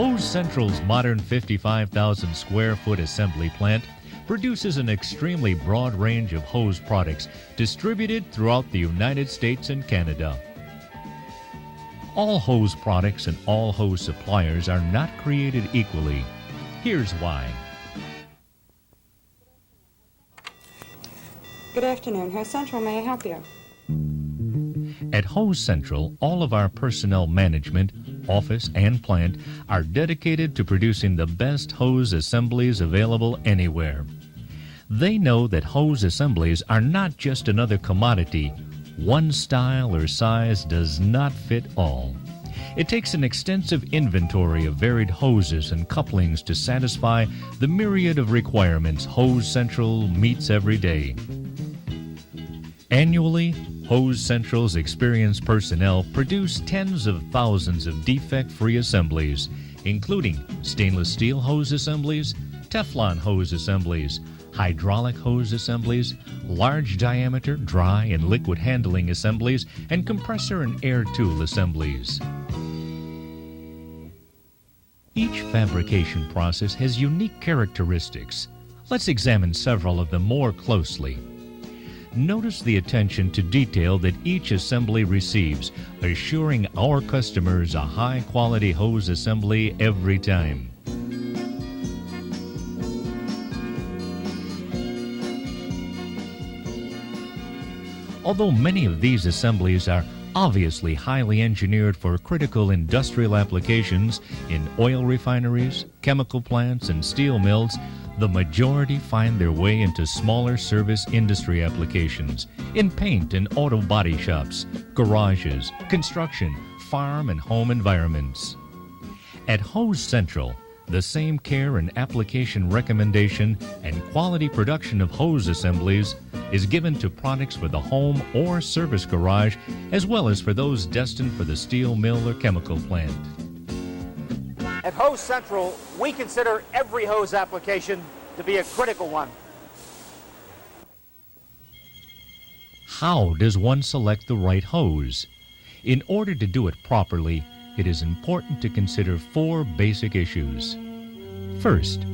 Hose Central's modern 55,000 square foot assembly plant produces an extremely broad range of hose products distributed throughout the United States and Canada. All hose products and all hose suppliers are not created equally. Here's why. Good afternoon. Hose Central, may I help you? At Hose Central, all of our personnel management, office, and plant are dedicated to producing the best hose assemblies available anywhere. They know that hose assemblies are not just another commodity. One style or size does not fit all. It takes an extensive inventory of varied hoses and couplings to satisfy the myriad of requirements Hose Central meets every day. Annually, Hose Central's experienced personnel produce tens of thousands of defect-free assemblies, including stainless steel hose assemblies, Teflon hose assemblies, hydraulic hose assemblies, large diameter dry and liquid handling assemblies, and compressor and air tool assemblies. Each fabrication process has unique characteristics. Let's examine several of them more closely. Notice the attention to detail that each assembly receives, assuring our customers a high-quality hose assembly every time. Although many of these assemblies are obviously highly engineered for critical industrial applications in oil refineries, chemical plants, and steel mills, the majority find their way into smaller service industry applications, in paint and auto body shops, garages, construction, farm and home environments. At Hose Central, the same care and application recommendation and quality production of hose assemblies is given to products for the home or service garage, as well as for those destined for the steel mill or chemical plant. At Hose Central, we consider every hose application to be a critical one. How does one select the right hose? In order to do it properly, it is important to consider four basic issues. First,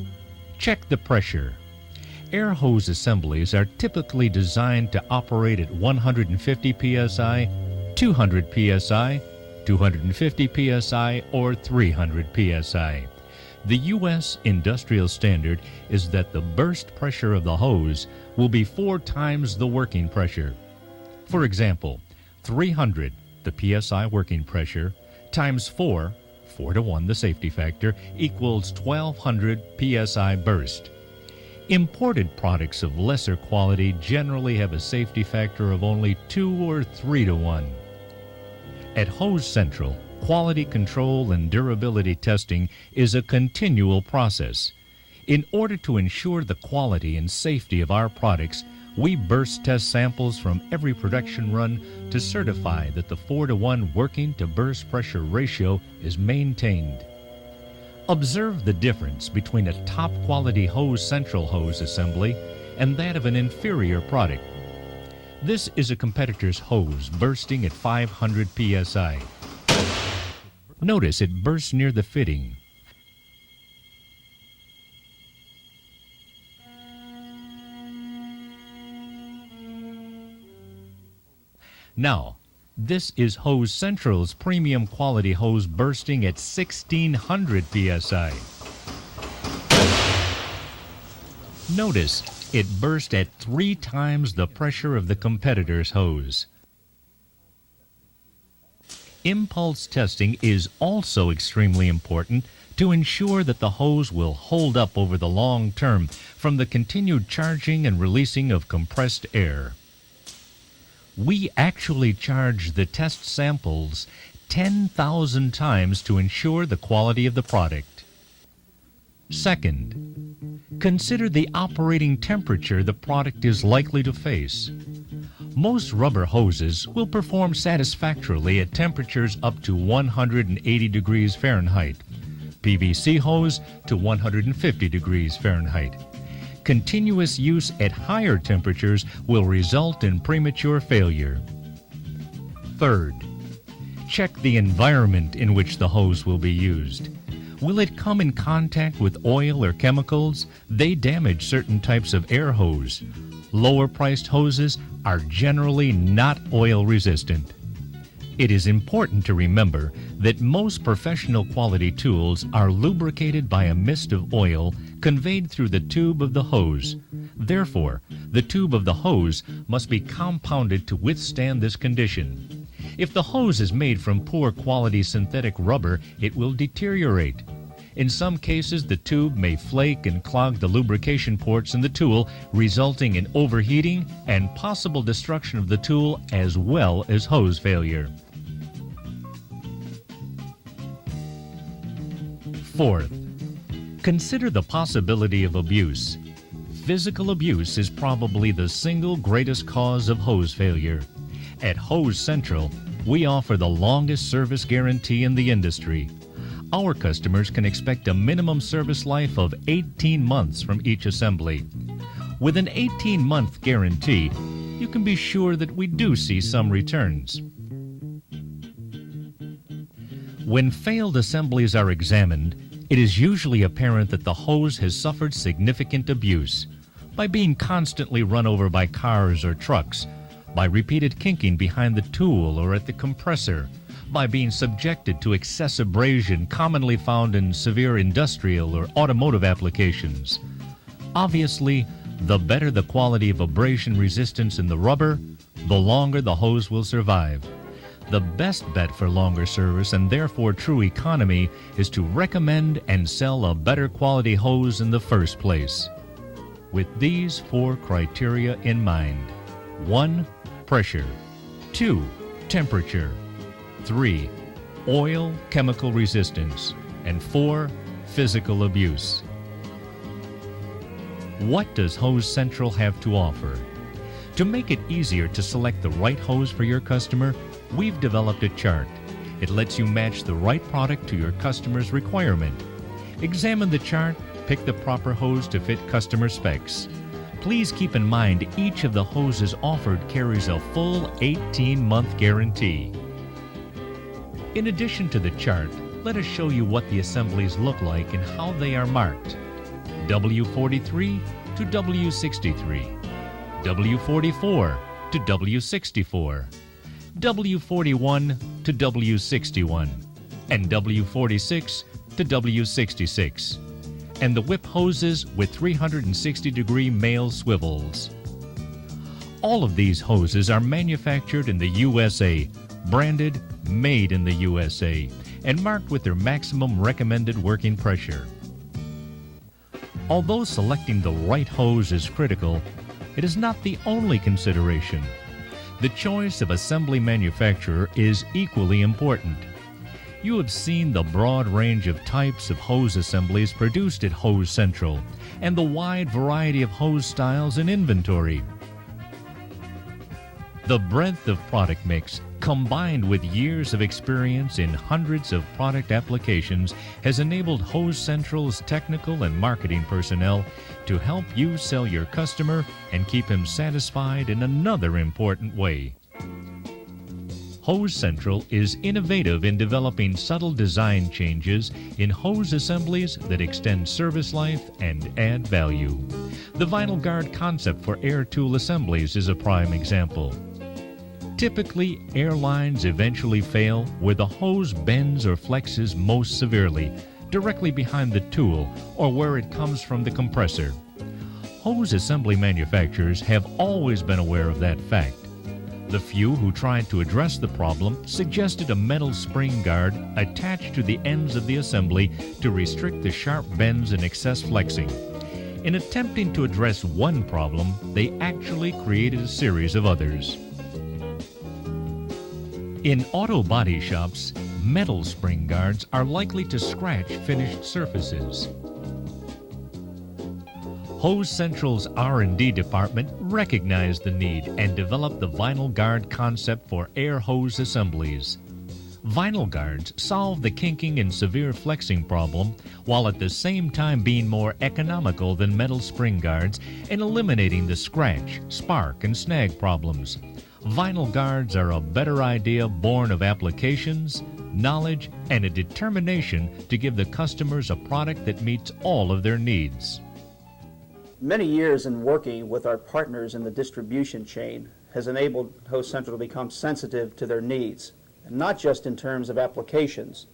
check the pressure. Air hose assemblies are typically designed to operate at 150 psi, 200 psi, 250 psi, or 300 psi. The U.S. industrial standard is that the burst pressure of the hose will be 4 times the working pressure. For example, 300, the psi working pressure, times 4 to 1 the safety factor, equals 1200 psi burst. Imported products of lesser quality generally have a safety factor of only 2 or 3 to 1. At Hose Central, quality control and durability testing is a continual process. In order to ensure the quality and safety of our products, we burst test samples from every production run to certify that the 4 to 1 working to burst pressure ratio is maintained. Observe the difference between a top quality Hose Central hose assembly and that of an inferior product. This is a competitor's hose bursting at 500 psi. Notice it bursts near the fitting. Now, this is Hose Central's premium quality hose bursting at 1600 psi. Notice it burst at 3 times the pressure of the competitor's hose. Impulse testing is also extremely important to ensure that the hose will hold up over the long term from the continued charging and releasing of compressed air. We actually charge the test samples 10,000 times to ensure the quality of the product. Second, consider the operating temperature the product is likely to face. Most rubber hoses will perform satisfactorily at temperatures up to 180 degrees Fahrenheit. PVC hose to 150 degrees Fahrenheit. Continuous use at higher temperatures will result in premature failure. Third, check the environment in which the hose will be used. Will it come in contact with oil or chemicals? They damage certain types of air hose. Lower priced hoses are generally not oil resistant. It is important to remember that most professional quality tools are lubricated by a mist of oil conveyed through the tube of the hose. Therefore, the tube of the hose must be compounded to withstand this condition. If the hose is made from poor quality synthetic rubber, it will deteriorate. In some cases, the tube may flake and clog the lubrication ports in the tool, resulting in overheating and possible destruction of the tool as well as hose failure. Fourth, consider the possibility of abuse. Physical abuse is probably the single greatest cause of hose failure. At Hose Central, we offer the longest service guarantee in the industry. Our customers can expect a minimum service life of 18 months from each assembly. With an 18-month guarantee, you can be sure that we do see some returns. When failed assemblies are examined, it is usually apparent that the hose has suffered significant abuse by being constantly run over by cars or trucks, by repeated kinking behind the tool or at the compressor, by being subjected to excess abrasion commonly found in severe industrial or automotive applications. Obviously, the better the quality of abrasion resistance in the rubber, the longer the hose will survive. The best bet for longer service and therefore true economy is to recommend and sell a better quality hose in the first place. With these 4 criteria in mind: 1. Pressure. 2. Temperature. 3. Oil chemical resistance. And 4. Physical abuse. What does Hose Central have to offer? To make it easier to select the right hose for your customer, we've developed a chart. It lets you match the right product to your customer's requirement. Examine the chart, pick the proper hose to fit customer specs. Please keep in mind each of the hoses offered carries a full 18-month guarantee. In addition to the chart, let us show you what the assemblies look like and how they are marked. W43 to W63, W44 to W64, W41 to W61, and W46 to W66, and the whip hoses with 360-degree male swivels. All of these hoses are manufactured in the USA, branded Made in the USA, and marked with their maximum recommended working pressure. Although selecting the right hose is critical, it is not the only consideration. The choice of assembly manufacturer is equally important. You have seen the broad range of types of hose assemblies produced at Hose Central and the wide variety of hose styles in inventory. The breadth of product mix, combined with years of experience in hundreds of product applications, has enabled Hose Central's technical and marketing personnel to help you sell your customer and keep him satisfied in another important way. Hose Central is innovative in developing subtle design changes in hose assemblies that extend service life and add value. The vinyl guard concept for air tool assemblies is a prime example. Typically, air lines eventually fail where the hose bends or flexes most severely, directly behind the tool or where it comes from the compressor. Hose assembly manufacturers have always been aware of that fact. The few who tried to address the problem suggested a metal spring guard attached to the ends of the assembly to restrict the sharp bends and excess flexing. In attempting to address one problem, they actually created a series of others. In auto body shops, metal spring guards are likely to scratch finished surfaces. Hose Central's R&D department recognized the need and developed the vinyl guard concept for air hose assemblies. Vinyl guards solve the kinking and severe flexing problem while at the same time being more economical than metal spring guards and eliminating the scratch, spark, and snag problems. Vinyl guards are a better idea born of applications, knowledge, and a determination to give the customers a product that meets all of their needs. Many years in working with our partners in the distribution chain has enabled Hose Central to become sensitive to their needs, and not just in terms of applications,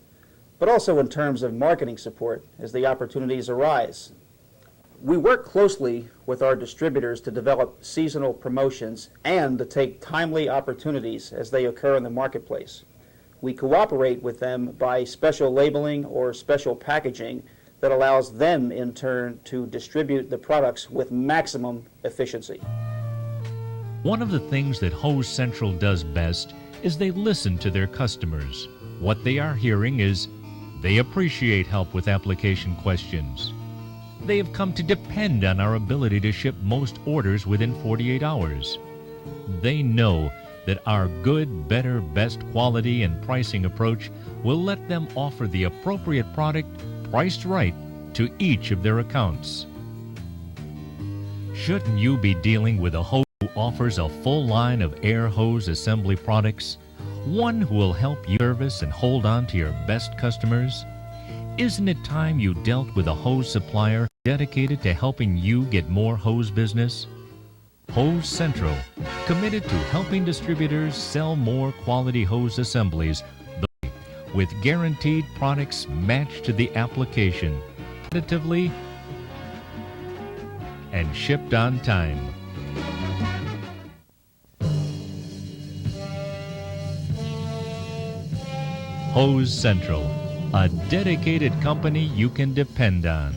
but also in terms of marketing support as the opportunities arise. We work closely with our distributors to develop seasonal promotions and to take timely opportunities as they occur in the marketplace. We cooperate with them by special labeling or special packaging that allows them in turn to distribute the products with maximum efficiency. One of the things that Hose Central does best is they listen to their customers. What they are hearing is they appreciate help with application questions. They have come to depend on our ability to ship most orders within 48 hours. They know that our good, better, best quality and pricing approach will let them offer the appropriate product priced right to each of their accounts. Shouldn't you be dealing with a hose who offers a full line of air hose assembly products? One who will help you service and hold on to your best customers? Isn't it time you dealt with a hose supplier dedicated to helping you get more hose business? Hose Central, committed to helping distributors sell more quality hose assemblies with guaranteed products matched to the application, competitively and shipped on time. Hose Central, a dedicated company you can depend on.